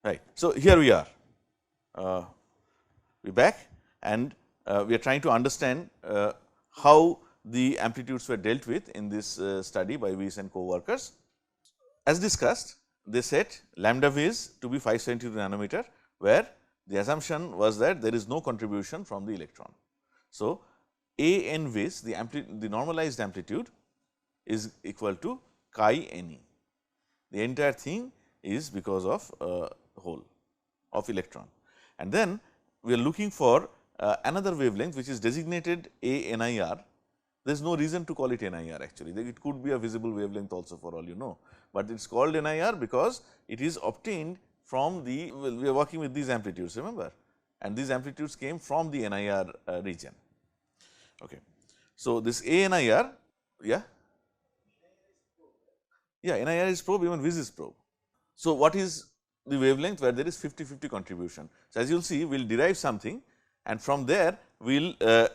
right. So, here we are, we are back and we are trying to understand how the amplitudes were dealt with in this study by Weiss and co-workers. As discussed, they set lambda Vis to be 572 nanometer, where the assumption was that there is no contribution from the electron. So, A n Vis, the normalized amplitude is equal to chi n e. The entire thing is because of hole of electron, and then we are looking for another wavelength which is designated A NIR. There is no reason to call it NIR actually, it could be a visible wavelength also for all you know, but it is called NIR because it is obtained from the, well, we are working with these amplitudes, remember, and these amplitudes came from the NIR region. Okay. So, this A NIR, yeah, NIR is probe, even Vis is probe. So, what is the wavelength where there is 50-50 contribution? So, as you will see, we will derive something and from there we will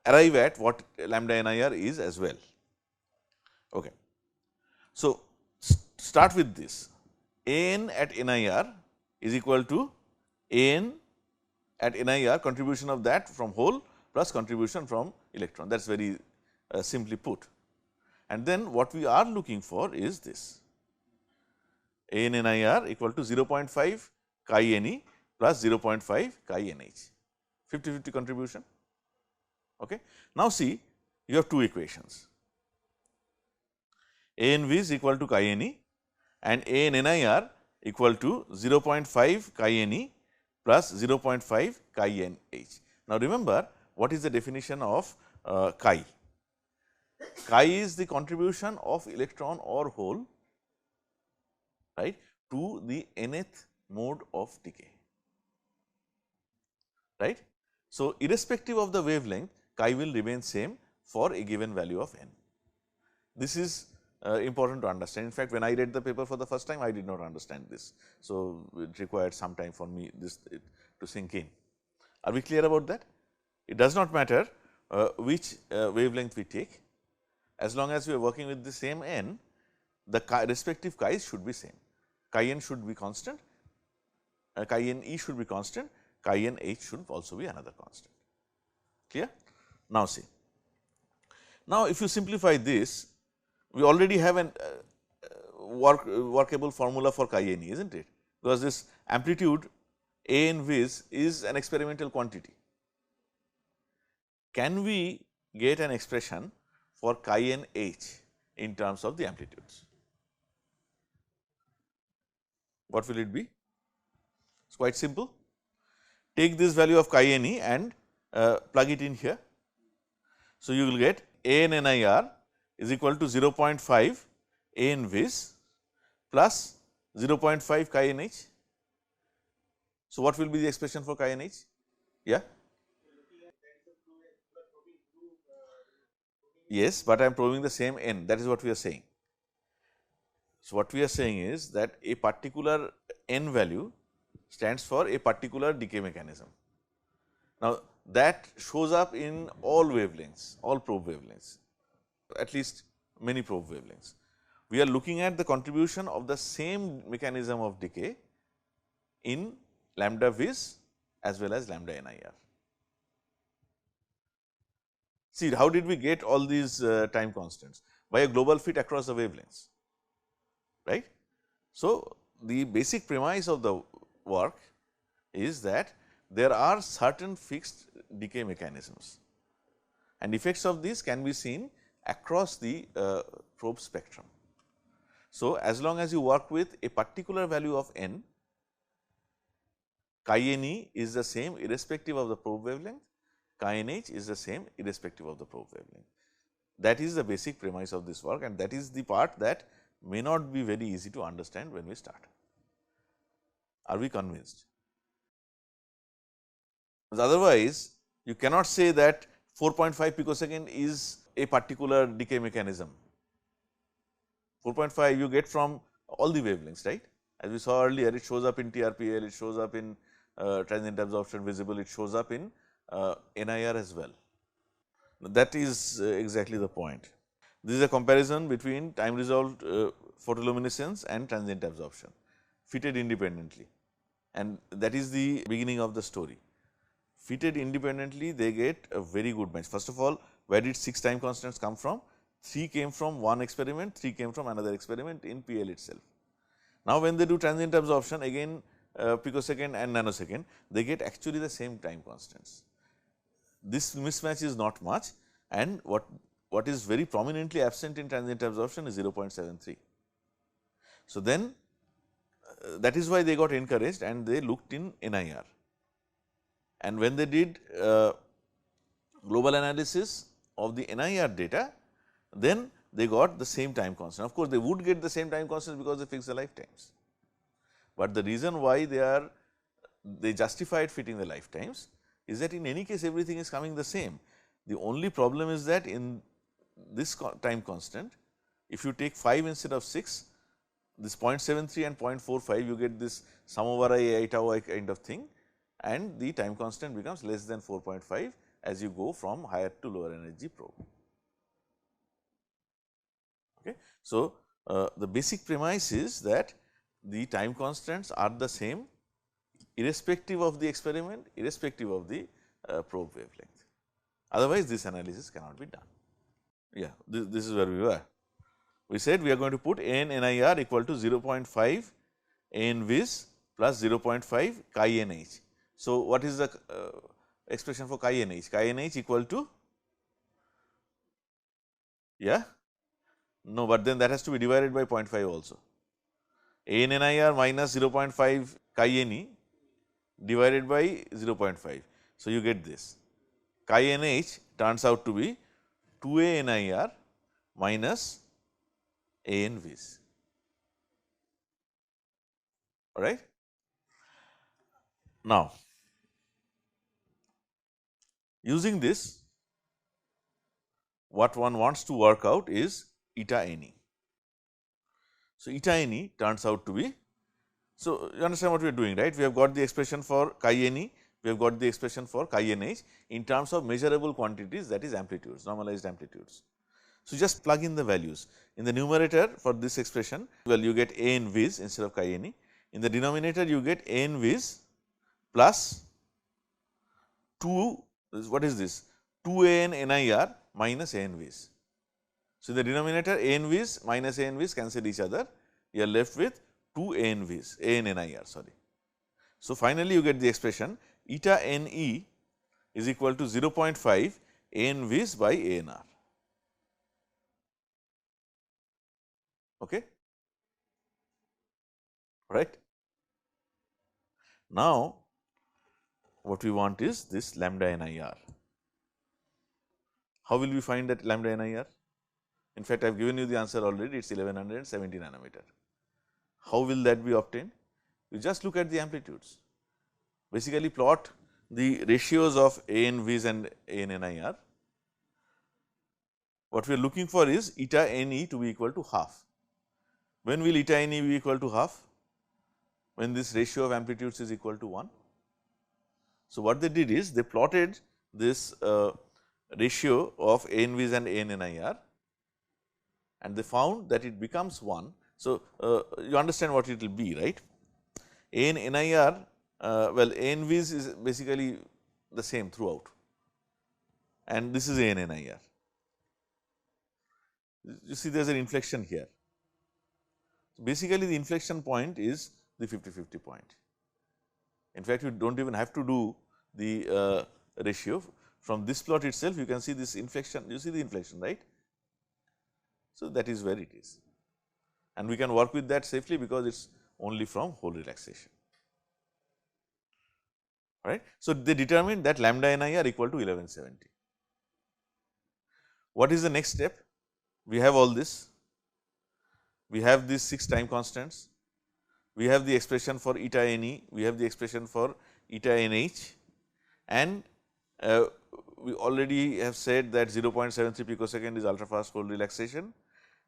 arrive at what lambda NIR is as well. Okay. So, start with this, AN at NIR is equal to AN at NIR, contribution of that from hole plus contribution from electron, that is very simply put. And then what we are looking for is this, AN NIR equal to 0.5 chi Ne plus 0.5 chi NH, 50-50 contribution. Okay. Now, see, you have two equations, AN V is equal to chi Ne and AN NIR equal to 0.5 chi Ne plus 0.5 chi NH. Now, remember what is the definition of chi? Chi is the contribution of electron or hole, right, to the nth mode of decay, right. So, irrespective of the wavelength, chi will remain same for a given value of n. This is important to understand. In fact, when I read the paper for the first time, I did not understand this. So, it required some time for me to sink in. Are we clear about that? It does not matter which wavelength we take, as long as we are working with the same n, the respective chi's should be same. Chi n should be constant, chi n e should be constant, chi n h should also be another constant. Clear? Now, see, now if you simplify this, we already have an workable formula for chi n e, is not it? Because this amplitude A n Vis is an experimental quantity. Can we get an expression for chi n h in terms of the amplitudes? What will it be? It is quite simple. Take this value of chi n e and plug it in here. So, you will get A n NIR is equal to 0.5 A n Vis plus 0.5 chi n h. So, what will be the expression for chi n h? Yeah. Yes, but I am proving the same n, that is what we are saying. So, what we are saying is that a particular n value stands for a particular decay mechanism. Now, that shows up in all wavelengths, all probe wavelengths, at least many probe wavelengths. We are looking at the contribution of the same mechanism of decay in lambda Vis as well as lambda NIR. See, how did we get all these time constants? By a global fit across the wavelengths, right. So, the basic premise of the work is that there are certain fixed decay mechanisms and effects of these can be seen across the probe spectrum. So, as long as you work with a particular value of n, chi n e is the same irrespective of the probe wavelength, chi n h is the same irrespective of the probe wavelength. That is the basic premise of this work and that is the part that may not be very easy to understand when we start. Are we convinced? Otherwise, you cannot say that 4.5 picosecond is a particular decay mechanism. 4.5 you get from all the wavelengths, right. As we saw earlier, it shows up in TRPL, it shows up in transient absorption visible, it shows up in NIR as well. That is exactly the point. This is a comparison between time resolved photoluminescence and transient absorption fitted independently. and that is the beginning of the story. Fitted independently, they get a very good match. First of all, where did 6 time constants come from? 3 came from one experiment, 3 came from another experiment in PL itself. Now, when they do transient absorption, again picosecond and nanosecond, they get actually the same time constants. This mismatch is not much, and what is very prominently absent in transient absorption is 0.73. So, then that is why they got encouraged and they looked in NIR, and when they did global analysis of the NIR data, then they got the same time constant. Of course, they would get the same time constants because they fix the lifetimes, but the reason why they justified fitting the lifetimes is that in any case everything is coming the same. The only problem is that in this time constant, if you take 5 instead of 6, this 0.73 and 0.45, you get this sum over I tau I kind of thing, and the time constant becomes less than 4.5 as you go from higher to lower energy probe. Okay. So, the basic premise is that the time constants are the same irrespective of the experiment, irrespective of the probe wavelength. Otherwise, this analysis cannot be done. Yeah, this is where we were. We said we are going to put n NIR equal to 0.5 n vis plus 0.5 chi NH. So, what is the expression for chi NH? Chi NH equal to, yeah, no, but then that has to be divided by 0.5 also. n NIR minus 0.5 chi NE divided by 0.5. So, you get this chi NH turns out to be 2A NIR minus AN vis, all right. Now, using this, what one wants to work out is eta NE. So, eta NE turns out to be, so you understand what we are doing, right? We have got the expression for chi NE, we have got the expression for chi NH in terms of measurable quantities, that is amplitudes, normalized amplitudes. So, just plug in the values. In the numerator for this expression, well, you get AN vis instead of chi NE. In the denominator, you get AN vis plus 2, what is this? 2AN NIR minus AN vis. So, in the denominator AN vis minus AN vis cancel each other, you are left with 2 AN vis, AN NIR, sorry. So, finally, you get the expression eta NE is equal to 0.5 AN vis by ANR. Okay. Right. Now, what we want is this lambda NIR. How will we find that lambda NIR? In fact, I have given you the answer already, it is 1170 nanometer. How will that be obtained? You just look at the amplitudes, basically plot the ratios of AN vis and AN NIR. What we are looking for is eta NE to be equal to half. When will eta NE be equal to half? When this ratio of amplitudes is equal to 1. So, what they did is they plotted this ratio of AN vis and AN NIR, and they found that it becomes 1. So, you understand what it will be, right? AN NIR, well, AN vis is basically the same throughout, and this is AN NIR. You see there is an inflection here. Basically, the inflection point is the 50-50 point. In fact, you do not even have to do the ratio. From this plot itself, you can see this inflection, you see the inflection, right. So, that is where it is, and we can work with that safely because it is only from whole relaxation, right. So, they determined that lambda NIR equal to 1170. What is the next step? We have all this, we have these 6 time constants, we have the expression for eta NE, we have the expression for eta NH, and we already have said that 0.73 picosecond is ultrafast cold relaxation,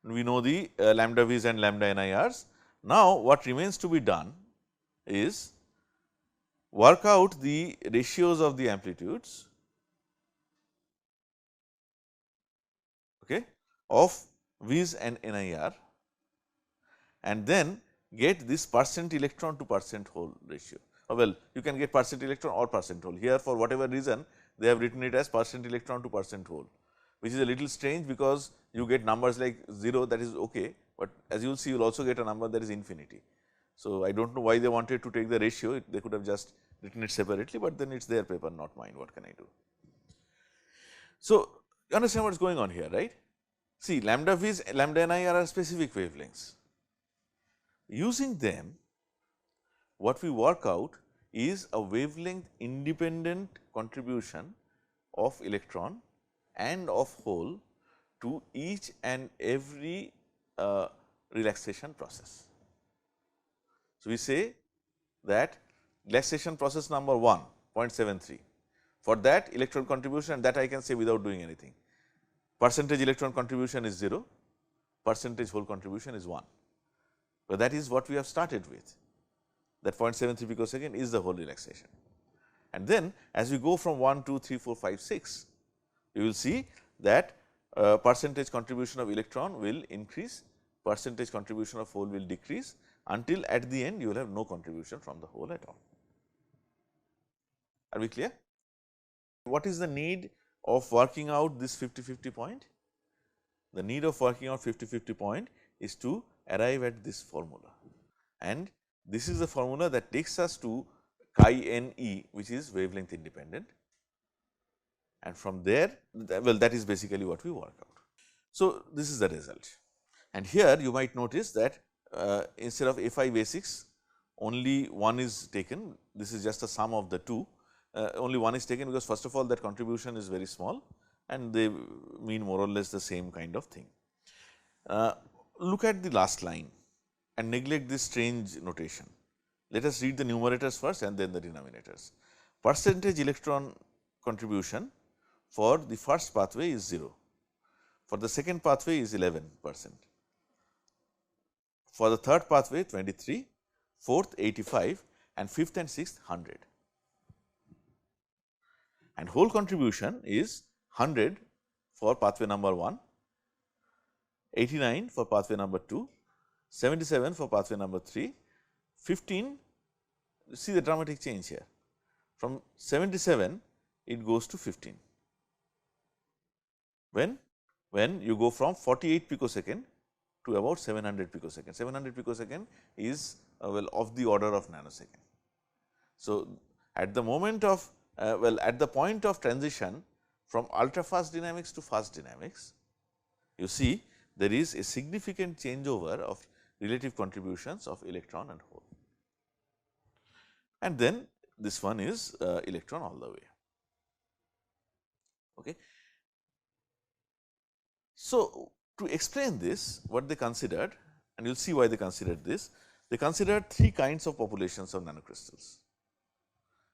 and we know the lambda V's and lambda NIRs. Now, what remains to be done is work out the ratios of the amplitudes, okay, of V's and NIR, and then get this percent electron to percent hole ratio. Well, you can get percent electron or percent hole. Here for whatever reason they have written it as percent electron to percent hole, which is a little strange because you get numbers like 0, that is okay, but as you will see you will also get a number that is infinity. So, I do not know why they wanted to take the ratio, they could have just written it separately, but then it is their paper, not mine, what can I do. So, you understand what is going on here, right? See, lambda v's, lambda and I are specific wavelengths. Using them, what we work out is a wavelength independent contribution of electron and of hole to each and every relaxation process. So, we say that relaxation process number 1, 0.73, for that electron contribution, that I can say without doing anything. Percentage electron contribution is 0, percentage hole contribution is 1. But that is what we have started with, that 0.73 picosecond is the whole relaxation. And then as we go from 1, 2, 3, 4, 5, 6, you will see that percentage contribution of electron will increase, percentage contribution of hole will decrease, until at the end you will have no contribution from the hole at all. Are we clear? What is the need of working out this 50-50 point? The need of working out 50-50 point is to arrive at this formula, and this is the formula that takes us to chi n e, which is wavelength independent, and from there, well, that is basically what we work out. So, this is the result, and here you might notice that instead of Fi basics, only one is taken. This is just a sum of the two. Only one is taken because first of all that contribution is very small and they mean more or less the same kind of thing. Look at the last line and neglect this strange notation. Let us read the numerators first and then the denominators. Percentage electron contribution for the first pathway is 0, for the second pathway is 11%, for the third pathway 23, fourth 85, and fifth and sixth 100. And whole contribution is 100 for pathway number 1, 89 for pathway number 2, 77 for pathway number 3, 15, see the dramatic change here, from 77 it goes to 15. When you go from 48 picosecond to about 700 picosecond, 700 picosecond is well of the order of nanosecond. So, at the moment of at the point of transition from ultra fast dynamics to fast dynamics, you see there is a significant changeover of relative contributions of electron and hole, and then this one is electron all the way. Okay. So, to explain this, what they considered, and you will see why they considered this, they considered 3 kinds of populations of nanocrystals.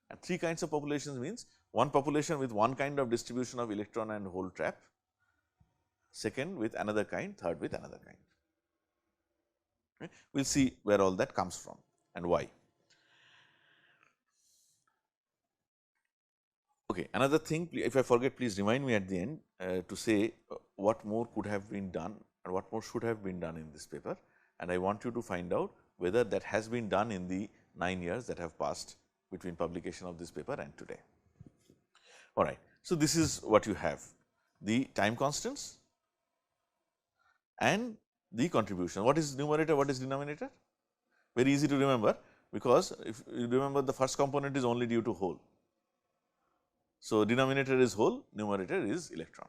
And 3 kinds of populations means one population with one kind of distribution of electron and hole trap, second with another kind, third with another kind. Okay. We will see where all that comes from and why. Okay. Another thing, if I forget, please remind me at the end to say what more could have been done and what more should have been done in this paper, and I want you to find out whether that has been done in the 9 years that have passed between publication of this paper and today. All right. So, this is what you have, the time constants and the contribution. What is numerator, what is denominator? Very easy to remember, because if you remember the first component is only due to hole. So, denominator is hole, numerator is electron.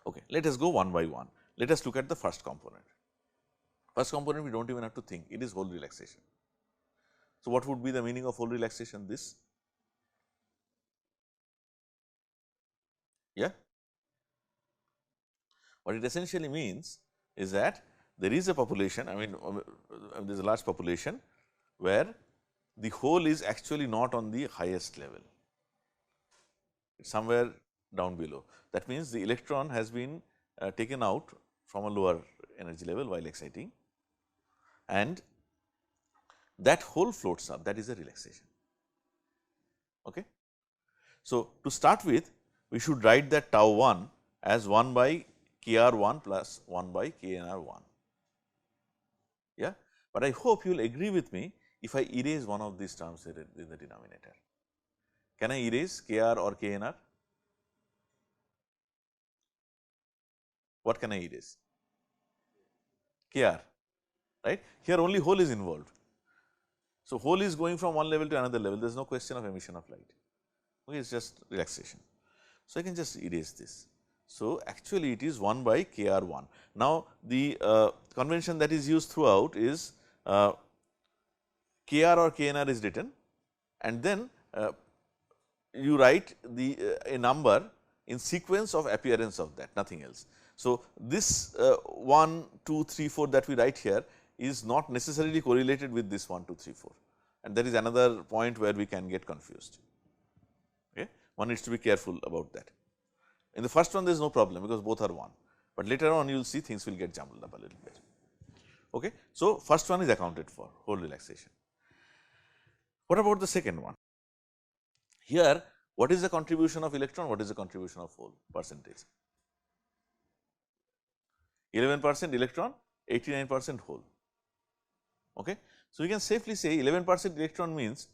Okay. Let us go one by one. Let us look at the first component. First component we do not even have to think, it is hole relaxation. So, what would be the meaning of hole relaxation? This? Yeah. What it essentially means is that there is a population, I mean there is a large population where the hole is actually not on the highest level, it is somewhere down below. That means, the electron has been taken out from a lower energy level while exciting, and that hole floats up, that is a relaxation. Okay. So, to start with, we should write that tau 1 as 1 by Kr 1 plus 1 by Knr 1. Yeah. But I hope you will agree with me, if I erase one of these terms in the denominator? Can I erase Kr or Knr? What can I erase? Kr, right? Here only hole is involved. So, hole is going from one level to another level, there is no question of emission of light, okay, it is just relaxation. So, I can just erase this. So, actually it is 1 by Kr1. Now, the convention that is used throughout is Kr or Knr is written, and then you write the a number in sequence of appearance of that, nothing else. So, this 1, 2, 3, 4 that we write here is not necessarily correlated with this 1, 2, 3, 4, and that is another point where we can get confused. Okay. One needs to be careful about that. In the first one there is no problem because both are 1, but later on you will see things will get jumbled up a little bit. Okay. So, first one is accounted for, hole relaxation. What about the second one? Here what is the contribution of electron, what is the contribution of hole percentage? 11% electron, 89% hole. Okay. So, we can safely say 11% electron means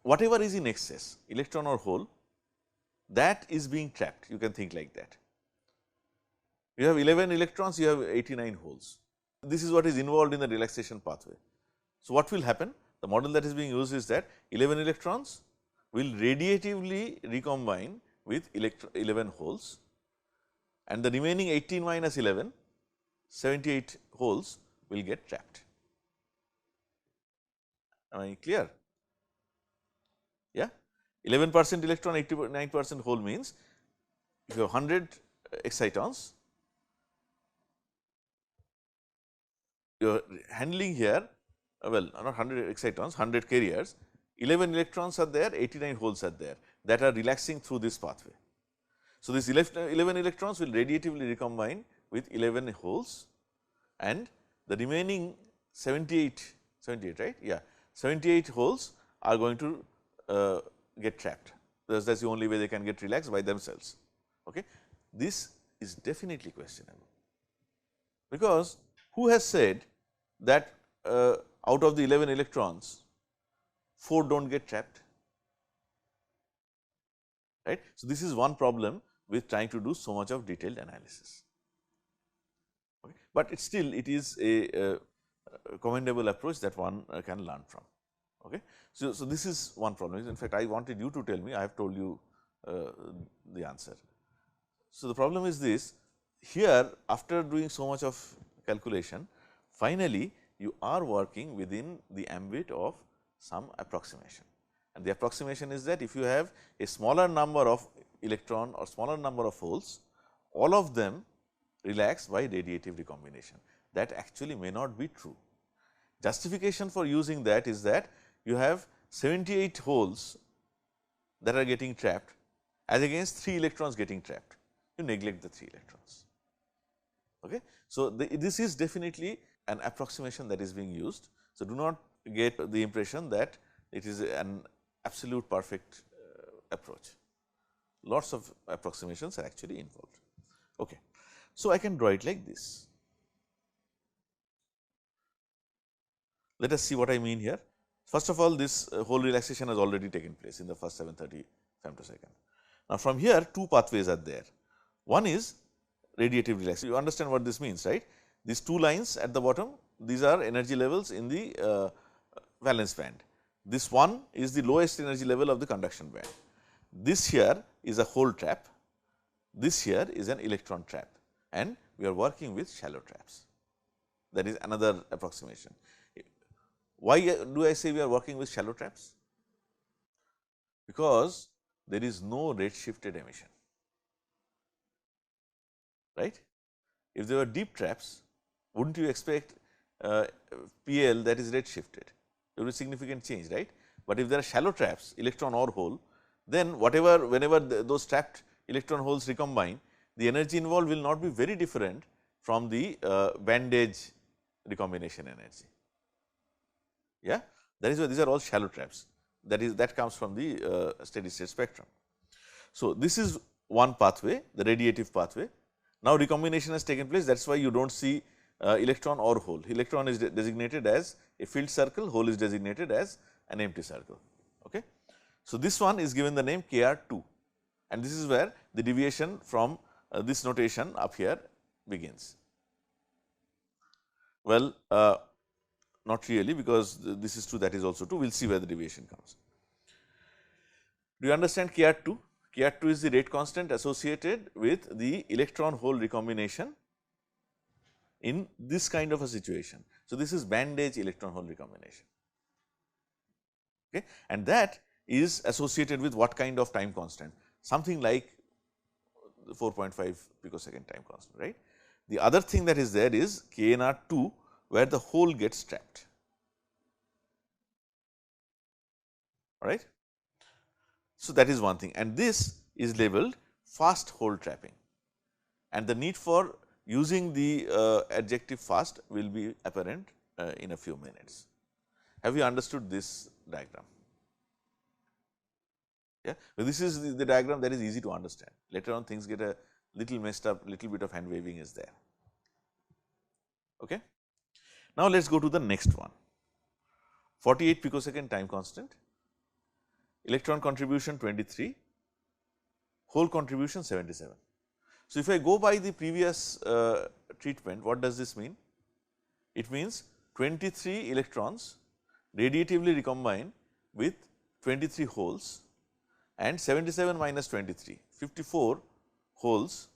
whatever is in excess, electron or hole, that is being trapped, you can think like that. You have 11 electrons, you have 89 holes. This is what is involved in the relaxation pathway. So, what will happen? The model that is being used is that 11 electrons will radiatively recombine with 11 holes, and the remaining 18 minus 11, 78 holes will get trapped. Am I clear? Yeah, 11% electron, 89% hole means if you have 100 excitons, you are handling here, well not 100 excitons, 100 carriers, 11 electrons are there, 89 holes are there that are relaxing through this pathway. So, this 11 electrons will radiatively recombine with 11 holes, and the remaining 78 right, yeah, 78 holes are going to get trapped, because that is the only way they can get relaxed by themselves. Okay. This is definitely questionable, because who has said that out of the 11 electrons 4 do not get trapped, right. So, this is one problem with trying to do so much of detailed analysis, okay. But it still it is a commendable approach that one can learn from. Okay. So, this is one problem. In fact, I wanted you to tell me, I have told you the answer. So, the problem is this: here after doing so much of calculation, finally you are working within the ambit of some approximation, and the approximation is that if you have a smaller number of electron or smaller number of holes, all of them relax by radiative recombination. That actually may not be true. Justification for using that is that you have 78 holes that are getting trapped as against 3 electrons getting trapped, you neglect the 3 electrons. Okay. So, this is definitely an approximation that is being used. So, do not get the impression that it is an absolute perfect approach. Lots of approximations are actually involved. Okay. So, I can draw it like this. Let us see what I mean here. First of all, this whole relaxation has already taken place in the first 730 femtosecond. Now, from here 2 pathways are there. One is radiative relaxation. You understand what this means, right? These 2 lines at the bottom, these are energy levels in the valence band. This one is the lowest energy level of the conduction band. This here is a hole trap, this here is an electron trap, and we are working with shallow traps. That is another approximation. Why do I say we are working with shallow traps? Because there is no redshifted emission, right. If there were deep traps, would not you expect PL that is redshifted? There will be significant change, right. But if there are shallow traps, electron or hole, then whenever those trapped electron holes recombine, the energy involved will not be very different from the bandage recombination energy. Yeah, that is why these are all shallow traps. That comes from the steady state spectrum. So, this is one pathway, the radiative pathway. Now, recombination has taken place, that is why you do not see electron or hole. Electron is designated as a filled circle, hole is designated as an empty circle. Okay. So, this one is given the name Kr2, and this is where the deviation from this notation up here begins. Well, not really, because this is true, that is also true. We will see where the deviation comes. Do you understand Kr2? Kr2 is the rate constant associated with the electron hole recombination in this kind of a situation. So, this is bandage electron hole recombination, okay, and that is associated with what kind of time constant? Something like 4.5 picosecond time constant, right. The other thing that is there is KNR2, where the hole gets trapped, all right. So, that is one thing, and this is labeled fast hole trapping, and the need for using the adjective fast will be apparent in a few minutes. Have you understood this diagram? Yeah. So, this is the diagram that is easy to understand. Later on things get a little messed up, little bit of hand waving is there. Okay. Now, let us go to the next one, 48 picosecond time constant, electron contribution 23, hole contribution 77. So, if I go by the previous treatment, what does this mean? It means 23 electrons radiatively recombine with 23 holes, and 77 minus 23, 54 holes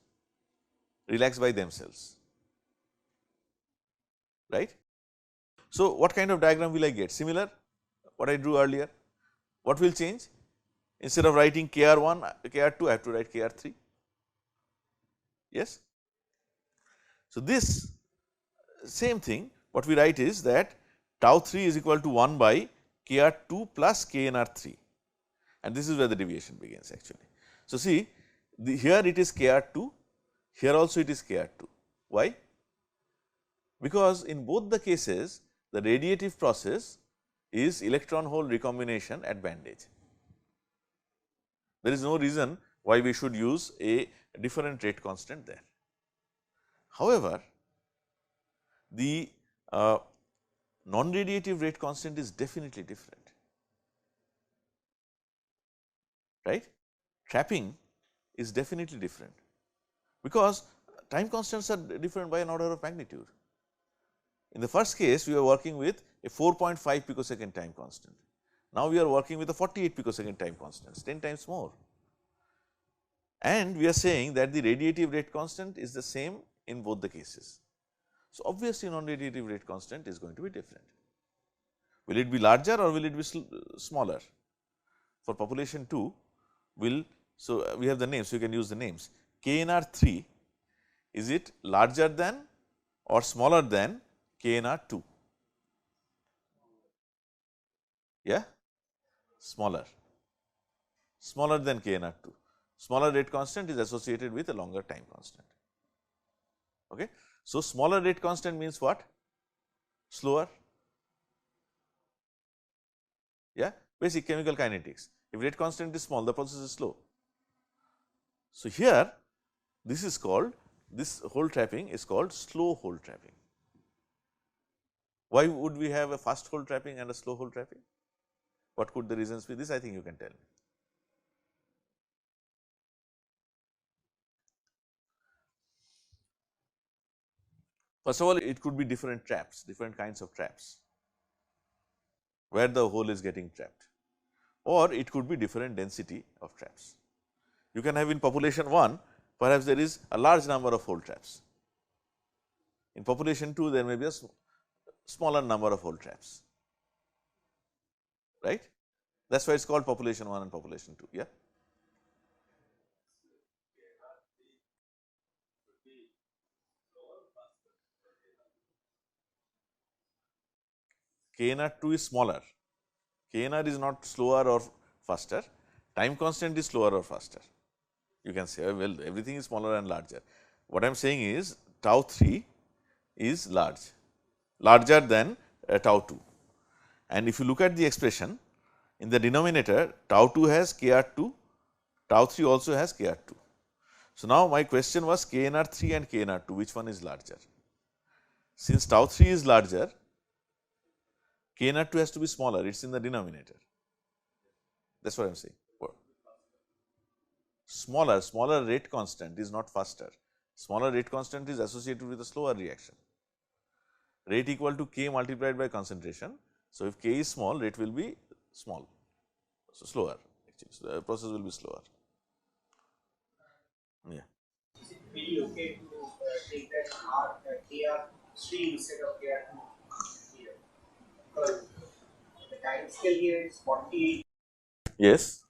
relax by themselves, right. So, what kind of diagram will I get? Similar what I drew earlier. What will change? Instead of writing Kr1, Kr2, I have to write Kr3. Yes. So, this same thing, what we write is that tau 3 is equal to 1 by Kr2 plus Knr3, and this is where the deviation begins actually. So, see here it is Kr2, here also it is Kr2. Why? Because in both the cases the radiative process is electron hole recombination at bandage. There is no reason why we should use a different rate constant there. However, the non-radiative rate constant is definitely different, right. Trapping is definitely different, because time constants are different by an order of magnitude. In the first case, we are working with a 4.5 picosecond time constant. Now, we are working with a 48 picosecond time constant, 10 times more, and we are saying that the radiative rate constant is the same in both the cases. So, obviously, non-radiative rate constant is going to be different. Will it be larger or will it be smaller? For population 2, so we have the names, so you can use the names. KNR3, is it larger than or smaller than KNR2? Yeah, smaller than KNR2. Smaller rate constant is associated with a longer time constant. Okay. So, smaller rate constant means what? Slower. Yeah, basic chemical kinetics. If rate constant is small, the process is slow. So, here this is called, this hole trapping is called slow hole trapping. Why would we have a fast hole trapping and a slow hole trapping? What could the reasons be? This I think you can tell me. First of all, it could be different traps, different kinds of traps where the hole is getting trapped, or it could be different density of traps. You can have in population 1, perhaps there is a large number of hole traps. In population 2, there may be a smaller number of hole traps, right. That is why it is called population 1 and population 2. Yeah. KNR2 is smaller. KNR is not slower or faster, time constant is slower or faster. You can say, well, everything is smaller and larger. What I am saying is tau 3 is larger than tau 2. And if you look at the expression, in the denominator, tau 2 has Kr2, tau 3 also has Kr2. So, now my question was KNR3 and KNR2, which one is larger? Since tau 3 is larger, k naught 2 has to be smaller, it is in the denominator. That is what I am saying. Smaller rate constant is not faster. Smaller rate constant is associated with a slower reaction. Rate equal to k multiplied by concentration. So, if k is small, rate will be small, so slower actually. So, the process will be slower. Yeah. Is it really okay to take that KR3 instead of KR2 here? Because the time scale here is 40. Yes.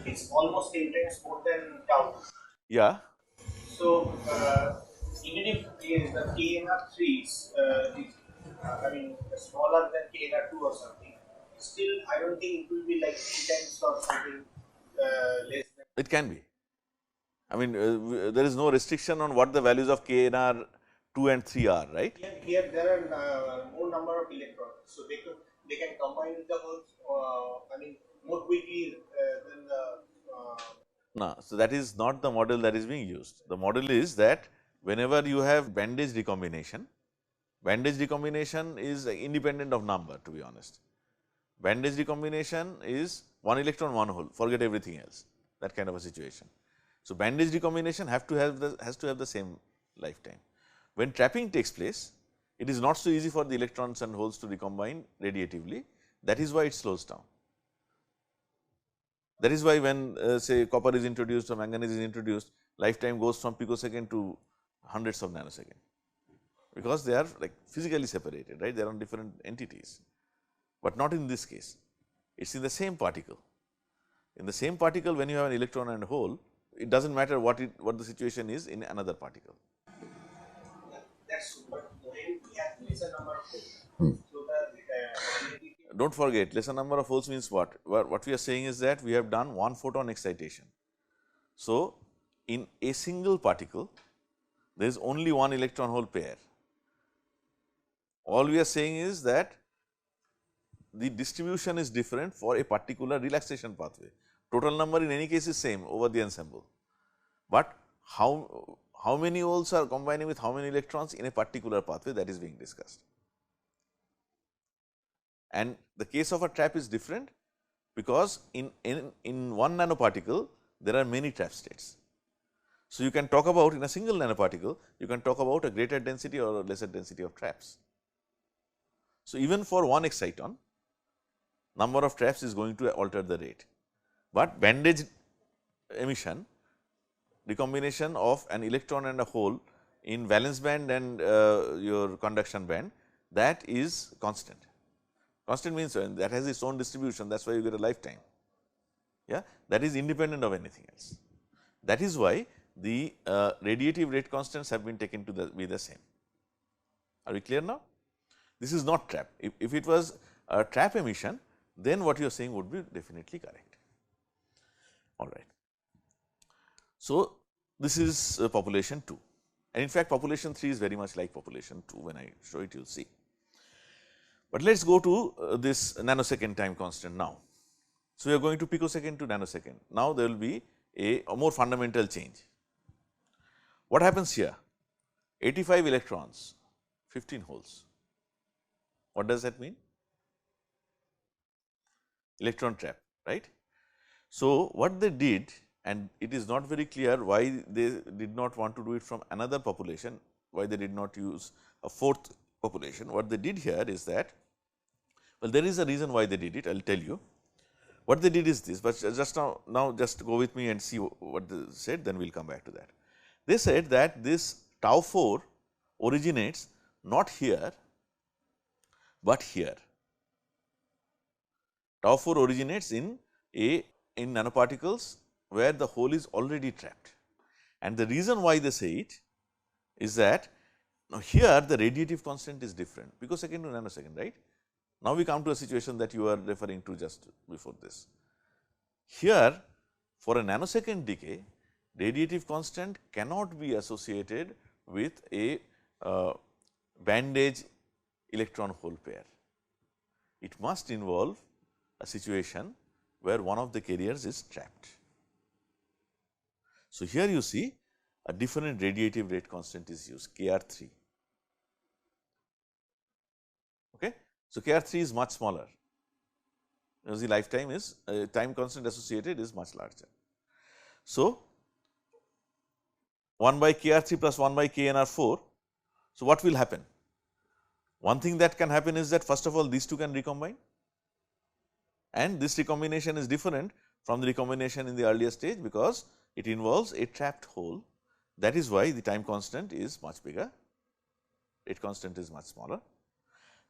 It's almost 10 times more than tau. Yeah. So even if the KNR3 is, I mean, smaller than KNR2 or something, still I don't think it will be like 10 times or something less than. It can be. I mean, there is no restriction on what the values of KNR 2 and 3 are, right? Here there are more number of electrons, so they can combine the whole. I mean, more quickly than the. No, so that is not the model that is being used. The model is that whenever you have bandage recombination is independent of number, to be honest. Bandage recombination is one electron, one hole, forget everything else, that kind of a situation. So, bandage recombination has to have the same lifetime. When trapping takes place, it is not so easy for the electrons and holes to recombine radiatively. That is why it slows down. That is why when say copper is introduced or manganese is introduced, lifetime goes from picosecond to hundreds of nanosecond, because they are like physically separated, right, they are on different entities, but not in this case. It is in the same particle. In the same particle, when you have an electron and a hole, it does not matter what the situation is in another particle. That's what when we have lesser number of holes. So the Do not forget, lesser number of holes means what? What we are saying is that we have done one photon excitation. So, in a single particle, there is only one electron hole pair. All we are saying is that the distribution is different for a particular relaxation pathway. Total number in any case is same over the ensemble, but how many holes are combining with how many electrons in a particular pathway, that is being discussed. And the case of a trap is different, because in one nanoparticle there are many trap states. So, you can talk about in a single nanoparticle, you can talk about a greater density or a lesser density of traps. So, even for one exciton, number of traps is going to alter the rate, but bandage emission, recombination of an electron and a hole in valence band and your conduction band, that is constant. Constant means that has its own distribution, that is why you get a lifetime. Yeah, that is independent of anything else. That is why the radiative rate constants have been taken to be the same. Are we clear now? This is not trap. If it was a trap emission, then what you are saying would be definitely correct. All right. So, this is population 2, and in fact, population 3 is very much like population 2. When I show it, you will see. But let us go to this nanosecond time constant now. So, we are going to picosecond to nanosecond. Now, there will be a more fundamental change. What happens here? 85 electrons, 15 holes. What does that mean? Electron trap, right. So, what they did, and it is not very clear why they did not want to do it from another population, why they did not use a fourth population. What they did here is that, well, there is a reason why they did it, I will tell you. What they did is this, but just now just go with me and see what they said, then we will come back to that. They said that this tau 4 originates not here, but here. Tau 4 originates in nanoparticles where the hole is already trapped, and the reason why they say it is that now here the radiative constant is different, picosecond to nanosecond, right. Now, we come to a situation that you are referring to just before this. Here, for a nanosecond decay, radiative constant cannot be associated with a bandage electron hole pair. It must involve a situation where one of the carriers is trapped. So, here you see a different radiative rate constant is used, Kr3. So, Kr3 is much smaller because the lifetime is time constant associated is much larger. So, 1 by Kr3 plus 1 by Knr4. So, what will happen? One thing that can happen is that first of all these two can recombine, and this recombination is different from the recombination in the earlier stage because it involves a trapped hole. That is why the time constant is much bigger, rate constant is much smaller.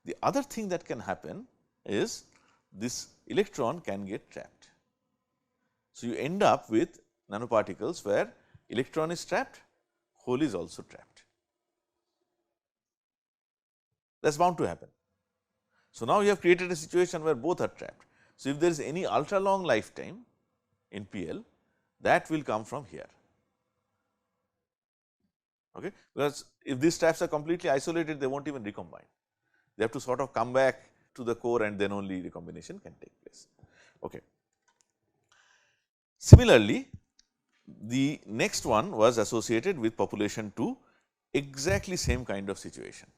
The other thing that can happen is this electron can get trapped. So, you end up with nanoparticles where electron is trapped, hole is also trapped. That is bound to happen. So, now you have created a situation where both are trapped. So, if there is any ultra long lifetime in PL, that will come from here. Okay? Because if these traps are completely isolated, they will not even recombine. They have to sort of come back to the core and then only recombination can take place. Okay. Similarly, the next one was associated with population 2, exactly same kind of situation,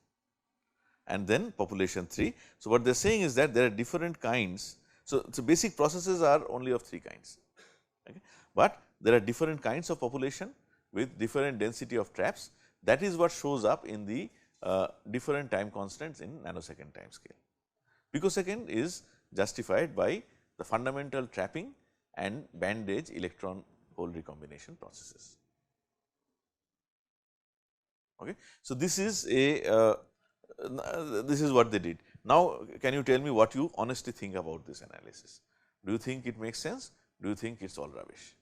and then population 3. So, what they are saying is that there are different kinds. So, basic processes are only of 3 kinds, okay. But there are different kinds of population with different density of traps. That is what shows up in the different time constants in nanosecond time scale. Picosecond is justified by the fundamental trapping and bandage electron hole recombination processes. Okay. So, this is a this is what they did. Now, can you tell me what you honestly think about this analysis? Do you think it makes sense? Do you think it is all rubbish?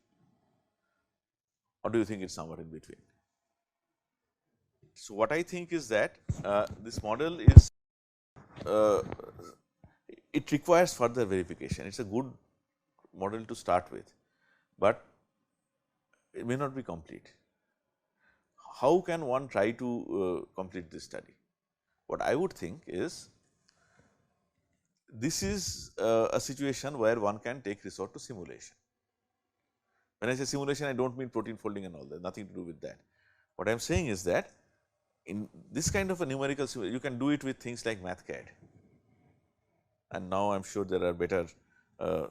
Or do you think it is somewhere in between? So, what I think is that this model is it requires further verification. It is a good model to start with, but it may not be complete. How can one try to complete this study? What I would think is, this is a situation where one can take resort to simulation. When I say simulation, I do not mean protein folding and all that, nothing to do with that. What I am saying is that in this kind of a numerical simulation, you can do it with things like MathCAD, and now I am sure there are better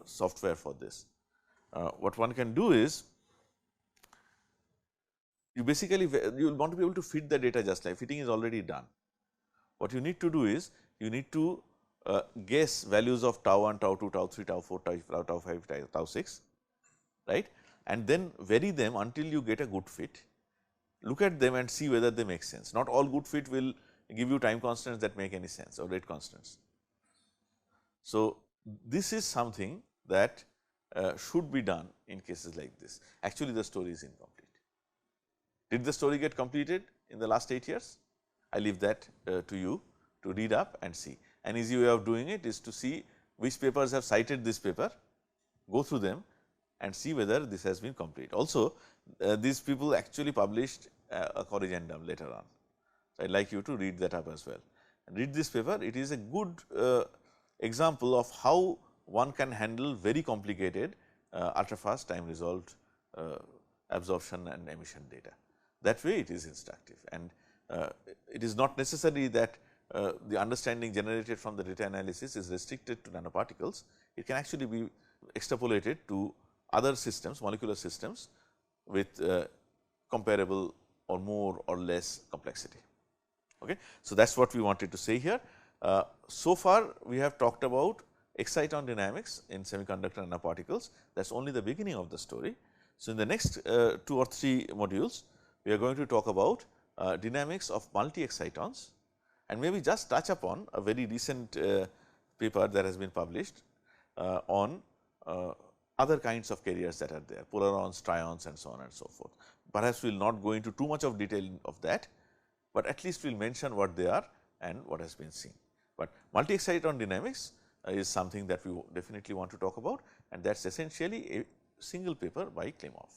software for this. What one can do is, you basically you will want to be able to fit the data just like fitting is already done. What you need to do is, you need to guess values of tau 1, tau 2, tau 3, tau 4, tau 5, tau 6, right, and then vary them until you get a good fit. Look at them and see whether they make sense. Not all good fit will give you time constants that make any sense or rate constants. So, this is something that should be done in cases like this. Actually, the story is incomplete. Did the story get completed in the last 8 years? I leave that to you to read up and see. An easy way of doing it is to see which papers have cited this paper, go through them and see whether this has been complete. Also, these people actually published a corrigendum later on. So, I would like you to read that up as well. And read this paper, it is a good example of how one can handle very complicated ultrafast time resolved absorption and emission data. That way it is instructive, and it is not necessary that the understanding generated from the data analysis is restricted to nanoparticles. It can actually be extrapolated to other systems, molecular systems with comparable or more or less complexity. Okay. So, that is what we wanted to say here. So far we have talked about exciton dynamics in semiconductor nanoparticles. That is only the beginning of the story. So, in the next 2 or 3 modules, we are going to talk about dynamics of multi-excitons, and maybe just touch upon a very recent paper that has been published on other kinds of carriers that are there, polarons, trions and so on and so forth. Perhaps we will not go into too much of detail of that, but at least we will mention what they are and what has been seen. But multi-exciton dynamics is something that we definitely want to talk about, and that is essentially a single paper by Klimov.